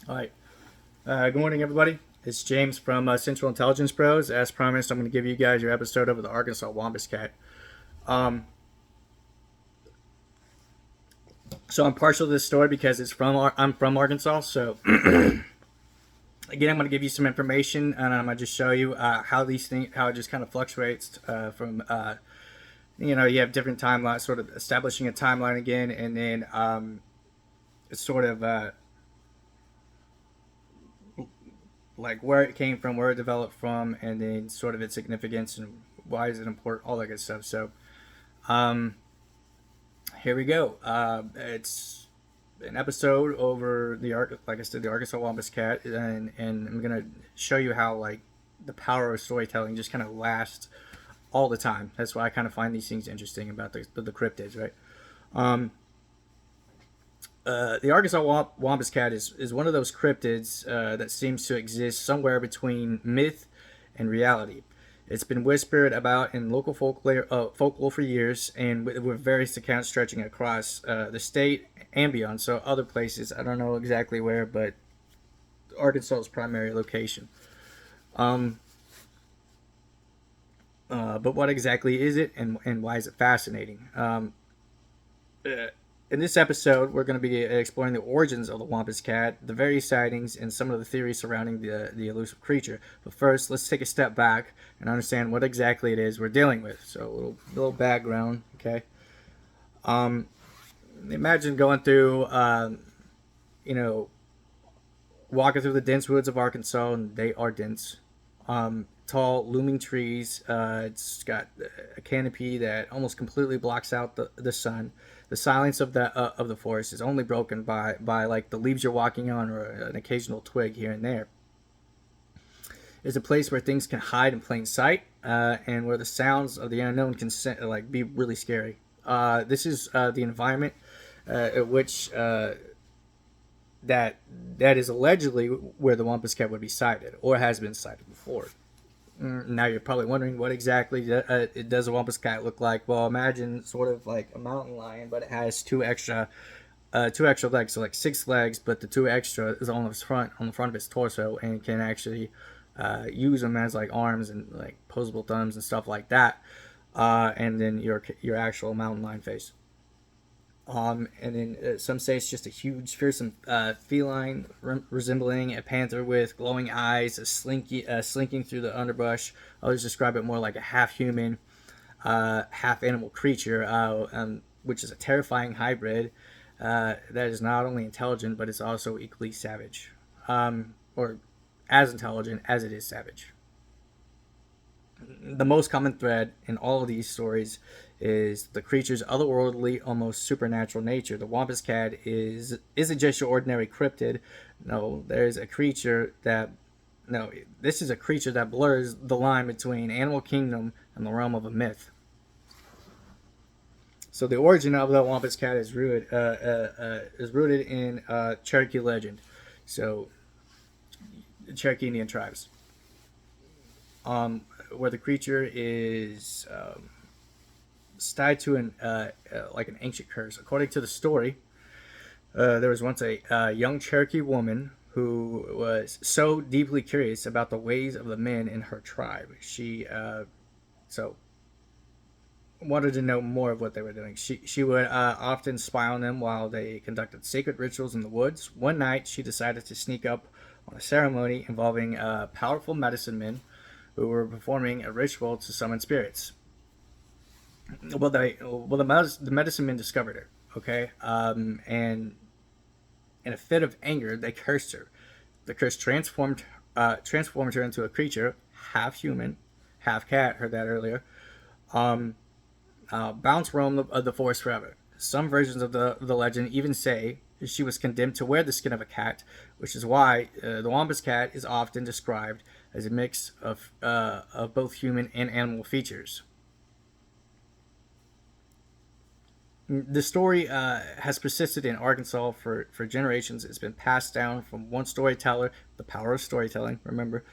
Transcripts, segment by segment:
All right. Good morning, everybody. It's James from Central Intelligence Bros. As promised, I'm going to give you guys your episode of the Arkansas Wampus Cat. Um, so I'm partial to this story because I'm from Arkansas. So again, I'm going to give you some information, and I'm going to just show you how it just kind of fluctuates from you have different timelines, sort of establishing a timeline again, and then it's sort of like where it came from, where it developed from, and then sort of its significance and why is it important, all that good stuff. So, um, here we go. It's an episode over like I said, the Arkansas Wampus Cat, and I'm gonna show you how like the power of storytelling just kind of lasts all the time. That's why I kind of find these things interesting about the cryptids, right? Um, the Arkansas Wampus Cat is one of those cryptids that seems to exist somewhere between myth and reality. It's been whispered about in local folklore for years, and with various accounts stretching across the state and beyond. So other places, I don't know exactly where, but Arkansas's primary location. Um, but what exactly is it, and why is it fascinating? Uh, in this episode, we're going to be exploring the origins of the Wampus Cat, the various sightings, and some of the theories surrounding the elusive creature. But first, let's take a step back and understand what exactly it is we're dealing with. So, a little background, okay? Um, Imagine going through, you know, walking through the dense woods of Arkansas, and they are dense. Tall, looming trees. It's got a canopy that almost completely blocks out the sun. The silence of the forest is only broken by like the leaves you're walking on or an occasional twig here and there. It's a place where things can hide in plain sight, and where the sounds of the unknown can like be really scary. This is the environment at which that that is allegedly where the Wampus Cat would be sighted or has been sighted before. Now you're probably wondering what exactly does a Wampus Cat look like? Well, imagine sort of like a mountain lion, but it has two extra legs, so like six legs, but the two extra is on the front of its torso, and can actually use them as like arms and like posable thumbs and stuff like that. And then your actual mountain lion face. And then some say it's just a huge, fearsome feline resembling a panther with glowing eyes, slinking through the underbrush. Others describe it more like a half-human, half-animal creature, which is a terrifying hybrid that is not only intelligent but is also equally savage, or as intelligent as it is savage. The most common thread in all of these stories is the creature's otherworldly, almost supernatural nature. The Wampus Cat isn't just your ordinary cryptid. No, there's a creature that no, this is a creature that blurs the line between animal kingdom and the realm of a myth. So the origin of the Wampus Cat is rooted in Cherokee legend. So Cherokee Indian tribes, where the creature is tied to like an ancient curse. According to the story, there was once a young Cherokee woman who was so deeply curious about the ways of the men in her tribe. She so wanted to know more of what they were doing. She would often spy on them while they conducted sacred rituals in the woods. One night, she decided to sneak up on a ceremony involving powerful medicine men who were performing a ritual to summon spirits. The medicine men discovered her. Okay, and in a fit of anger, they cursed her. The curse transformed her into a creature, half human, half cat. Heard that earlier. Um, Bound to roam the forest forever. Some versions of the legend even say she was condemned to wear the skin of a cat, which is why the Wampus Cat is often described as a mix of both human and animal features. The story has persisted in Arkansas for generations. It's been passed down from one storyteller, the power of storytelling, remember,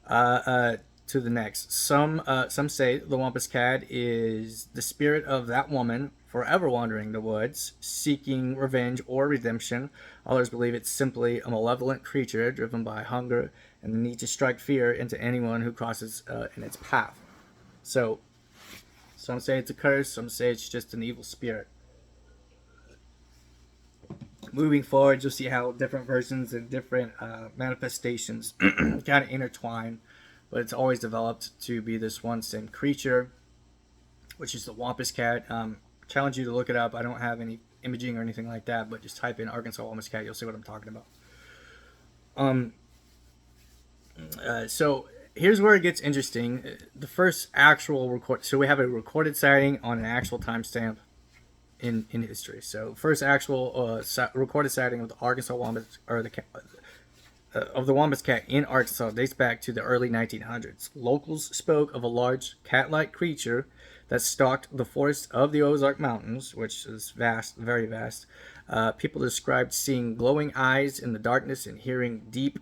to the next. Some say the Wampus Cat is the spirit of that woman forever wandering the woods, seeking revenge or redemption. Others believe it's simply a malevolent creature driven by hunger and the need to strike fear into anyone who crosses in its path. So, some say it's a curse, some say it's just an evil spirit. Moving forward, you'll see how different versions and different manifestations kind of intertwine, but it's always developed to be this one same creature, which is the Wampus Cat. Challenge you to look it up. I don't have any imaging or anything like that, but just type in Arkansas Wampus Cat. You'll see what I'm talking about. So here's where it gets interesting. The first actual record. So we have a recorded sighting on an actual timestamp in history. So first actual recorded sighting of the Arkansas Wampus or the of the Wampus Cat in Arkansas dates back to the early 1900s. Locals spoke of a large cat-like creature that stalked the forest of the Ozark Mountains, which is vast, very vast. People described seeing glowing eyes in the darkness and hearing deep,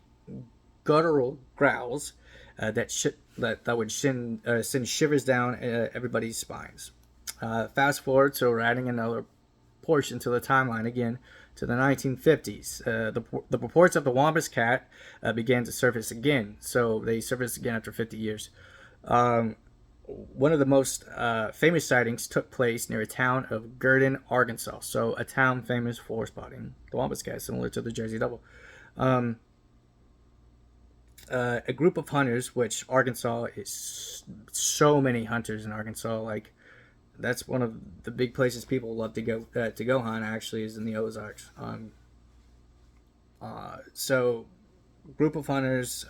guttural growls that would send shivers down everybody's spines. Fast forward, so we're adding another portion to the timeline again to the 1950s. The reports of the Wampus Cat began to surface again. So they surfaced again after 50 years. One of the most famous sightings took place near a town of Gurdon, Arkansas. So a town famous for spotting the Wampus Cat, similar to the Jersey Devil. A group of hunters, which Arkansas is so many hunters in Arkansas, like that's one of the big places people love to go hunt. Actually, is in the Ozarks. So group of hunters,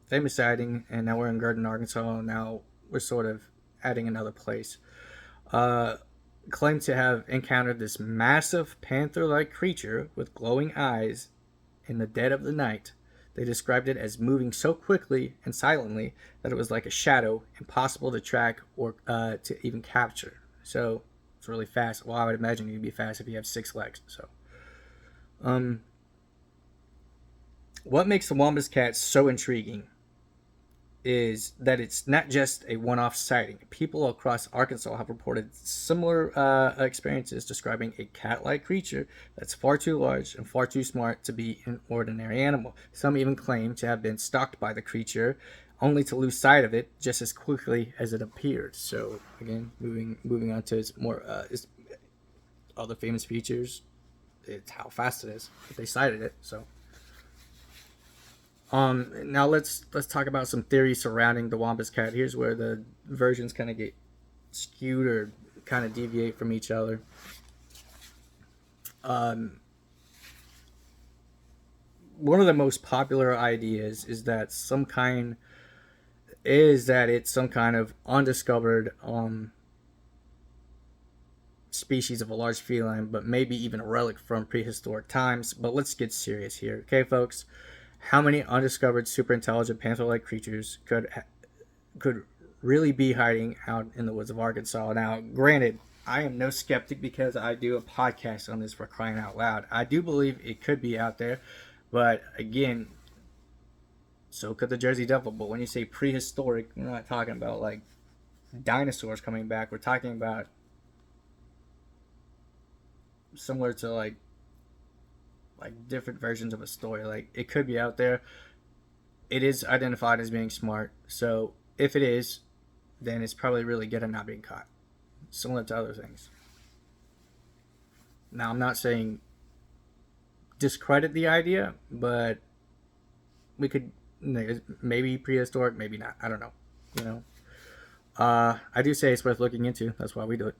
famous sighting, and now we're in Gurdon, Arkansas. And now we're sort of adding another place. Claimed to have encountered this massive panther-like creature with glowing eyes in the dead of the night. They described it as moving so quickly and silently that it was like a shadow, impossible to track or to even capture. So it's really fast. Well, I would imagine you'd be fast if you have 6 legs. So, what makes the Wampus Cat so intriguing is that it's not just a one-off sighting. People across Arkansas have reported similar experiences describing a cat-like creature that's far too large and far too smart to be an ordinary animal. Some even claim to have been stalked by the creature, only to lose sight of it just as quickly as it appeared. So again, moving on to its more its other famous features, it's how fast it is. They sighted it, so. Now let's talk about some theories surrounding the Wampus Cat. Here's where the versions kind of get skewed or kind of deviate from each other. One of the most popular ideas is that it's some kind of undiscovered species of a large feline, but maybe even a relic from prehistoric times. But let's get serious here, okay, folks? How many undiscovered superintelligent panther-like creatures could really be hiding out in the woods of Arkansas? Now, granted, I am no skeptic because I do a podcast on this, for crying out loud. I do believe it could be out there, but again, so could the Jersey Devil. But when you say prehistoric, we're not talking about like dinosaurs coming back. We're talking about similar to like different versions of a story. Like, it could be out there. It is identified as being smart, so if it is, then it's probably really good at not being caught, similar to other things. Now, I'm not saying discredit the idea, but we could maybe prehistoric, maybe not. I don't know. I do say it's worth looking into. That's why we do it.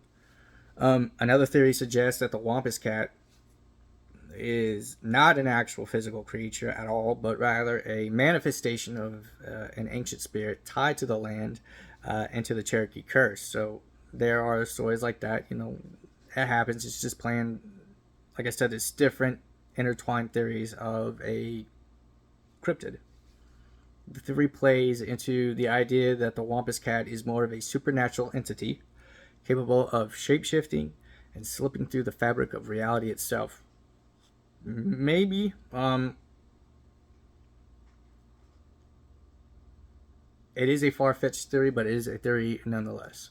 Another theory suggests that the Wampus Cat is not an actual physical creature at all, but rather a manifestation of an ancient spirit tied to the land and to the Cherokee curse. So there are stories like that. It happens. It's just playing, like I said, it's different intertwined theories of a cryptid. The theory plays into the idea that the Wampus Cat is more of a supernatural entity capable of shape-shifting and slipping through the fabric of reality itself. Maybe it is a far-fetched theory, but it is a theory nonetheless.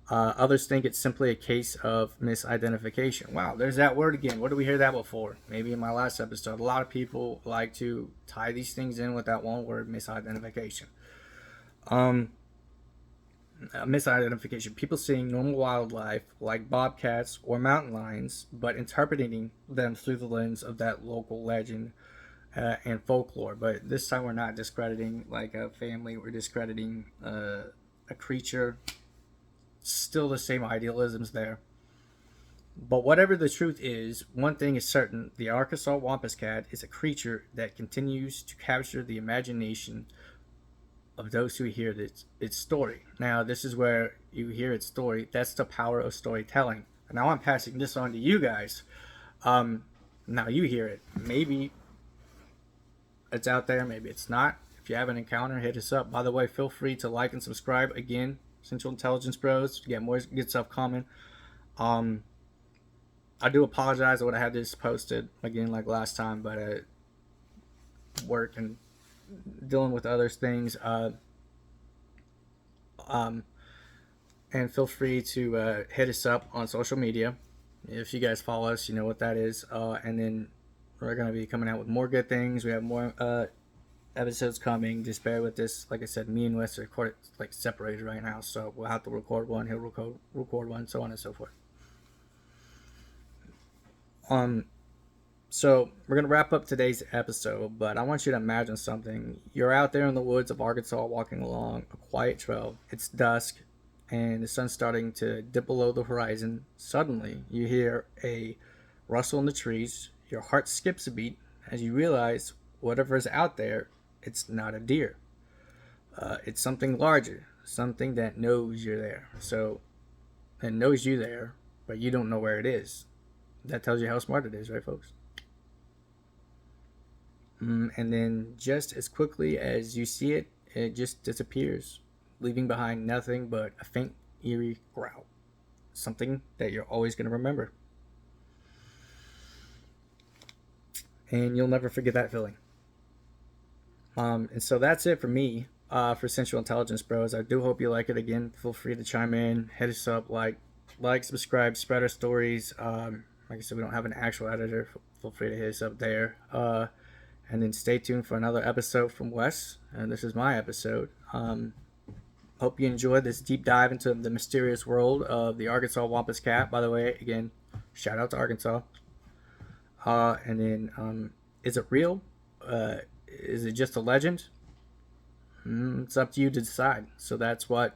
Others think it's simply a case of misidentification. Wow, there's that word again. Where do we hear that before? Maybe in my last episode. A lot of people like to tie these things in with that one word, misidentification. Um, Misidentification. People seeing normal wildlife like bobcats or mountain lions, but interpreting them through the lens of that local legend and folklore. But this time we're not discrediting like a family, we're discrediting a creature. Still the same idealisms there. But whatever the truth is, one thing is certain: the Arkansas Wampus Cat is a creature that continues to capture the imagination of those who hear its story. Now, this is where you hear its story. That's the power of storytelling. And now I'm passing this on to you guys. Now you hear it. Maybe it's out there, maybe it's not. If you have an encounter, hit us up. By the way, feel free to like and subscribe. Again, Central Intelligence Bros. Get more good stuff coming. I do apologize. I would have had this posted again like last time, but work and dealing with other things. And feel free to hit us up on social media. If you guys follow us, you know what that is. And then we're going to be coming out with more good things. We have more episodes coming. Just bear with this. Like I said, me and Wes are like separated right now, so we'll have to record one. He'll record one, so on and so forth. So we're gonna wrap up today's episode, but I want you to imagine something. You're out there in the woods of Arkansas, walking along a quiet trail. It's dusk, and the sun's starting to dip below the horizon. Suddenly, you hear a rustle in the trees. Your heart skips a beat as you realize whatever is out there, it's not a deer. It's something larger, something that knows you're there. So, it knows you there, but you don't know where it is. That tells you how smart it is, right, folks? And then just as quickly as you see it, it just disappears, leaving behind nothing but a faint, eerie growl. Something that you're always going to remember. And you'll never forget that feeling. And so that's it for me, for Central Intelligence Bros. I do hope you like it. Again, feel free to chime in, hit us up, like, subscribe, spread our stories. Like I said, we don't have an actual editor. Feel free to hit us up there. And then stay tuned for another episode from Wes. And this is my episode. Hope you enjoyed this deep dive into the mysterious world of the Arkansas Wampus Cat. By the way, again, shout out to Arkansas. And then, is it real? Is it just a legend? It's up to you to decide. So that's what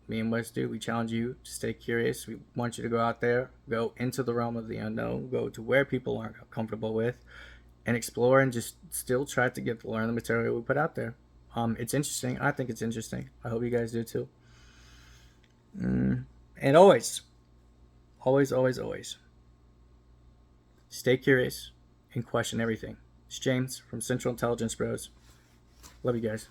me and Wes do. We challenge you to stay curious. We want you to go out there, go into the realm of the unknown, go to where people aren't comfortable with, and explore and just still try to get to learn the material we put out there. It's interesting. I think it's interesting. I hope you guys do too. And always, stay curious and question everything. It's James from Central Intelligence Bros. Love you guys.